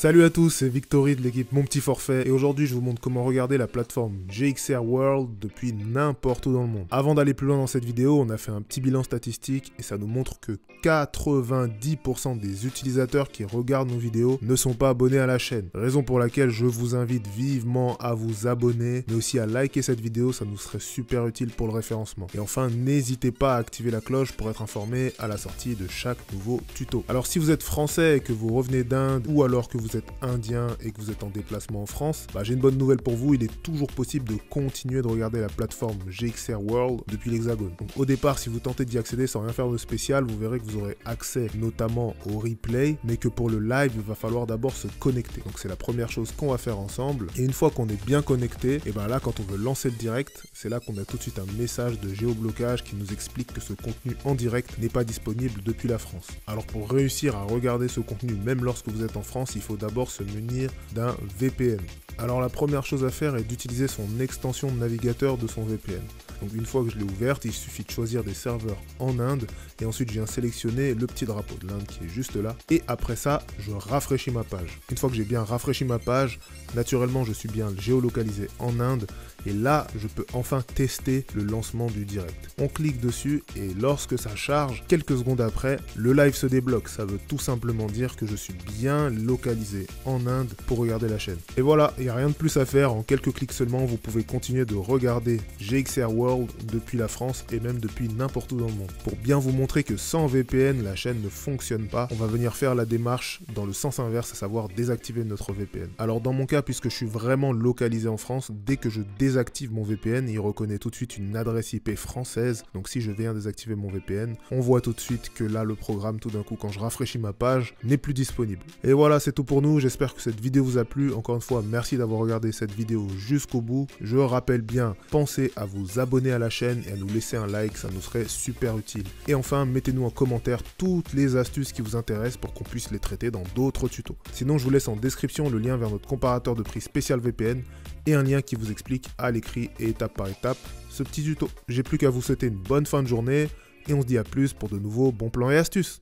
Salut à tous, c'est Victory de l'équipe Mon Petit Forfait et aujourd'hui je vous montre comment regarder la plateforme GXR World depuis n'importe où dans le monde. Avant d'aller plus loin dans cette vidéo, on a fait un petit bilan statistique et ça nous montre que 90% des utilisateurs qui regardent nos vidéos ne sont pas abonnés à la chaîne. Raison pour laquelle je vous invite vivement à vous abonner, mais aussi à liker cette vidéo, ça nous serait super utile pour le référencement. Et enfin, n'hésitez pas à activer la cloche pour être informé à la sortie de chaque nouveau tuto. Alors si vous êtes français et que vous revenez d'Inde ou alors que vous êtes indien et que vous êtes en déplacement en France, j'ai une bonne nouvelle pour vous, il est toujours possible de continuer de regarder la plateforme GXR World depuis l'Hexagone. Donc au départ, si vous tentez d'y accéder sans rien faire de spécial, vous verrez que vous aurez accès notamment au replay, mais que pour le live, il va falloir d'abord se connecter. Donc c'est la première chose qu'on va faire ensemble. Et une fois qu'on est bien connecté, et là quand on veut lancer le direct, c'est là qu'on a tout de suite un message de géoblocage qui nous explique que ce contenu en direct n'est pas disponible depuis la France. Alors pour réussir à regarder ce contenu même lorsque vous êtes en France, il faut d'abord se munir d'un VPN. Alors la première chose à faire est d'utiliser son extension de navigateur de son VPN. Donc une fois que je l'ai ouverte, il suffit de choisir des serveurs en Inde et ensuite je viens sélectionner le petit drapeau de l'Inde qui est juste là et après ça, je rafraîchis ma page. Une fois que j'ai bien rafraîchi ma page, naturellement je suis bien géolocalisé en Inde et là, je peux enfin tester le lancement du direct. On clique dessus et lorsque ça charge, quelques secondes après, le live se débloque. Ça veut tout simplement dire que je suis bien localisé en Inde pour regarder la chaîne. Et voilà, il n'y a rien de plus à faire. En quelques clics seulement, vous pouvez continuer de regarder GXR World depuis la France et même depuis n'importe où dans le monde. Pour bien vous montrer que sans VPN, la chaîne ne fonctionne pas, on va venir faire la démarche dans le sens inverse, à savoir désactiver notre VPN. Alors dans mon cas, puisque je suis vraiment localisé en France, dès que je désactive mon VPN, il reconnaît tout de suite une adresse IP française. Donc si je viens désactiver mon VPN, on voit tout de suite que là le programme tout d'un coup quand je rafraîchis ma page n'est plus disponible. Et voilà, c'est tout pour nous. J'espère que cette vidéo vous a plu. Encore une fois, merci d'avoir regardé cette vidéo jusqu'au bout. Je rappelle bien, pensez à vous abonner à la chaîne et à nous laisser un like, ça nous serait super utile. Et enfin, mettez-nous en commentaire toutes les astuces qui vous intéressent pour qu'on puisse les traiter dans d'autres tutos. Sinon, je vous laisse en description le lien vers notre comparateur de prix spécial VPN et un lien qui vous explique à l'écrit et étape par étape ce petit tuto. J'ai plus qu'à vous souhaiter une bonne fin de journée et on se dit à plus pour de nouveaux bons plans et astuces.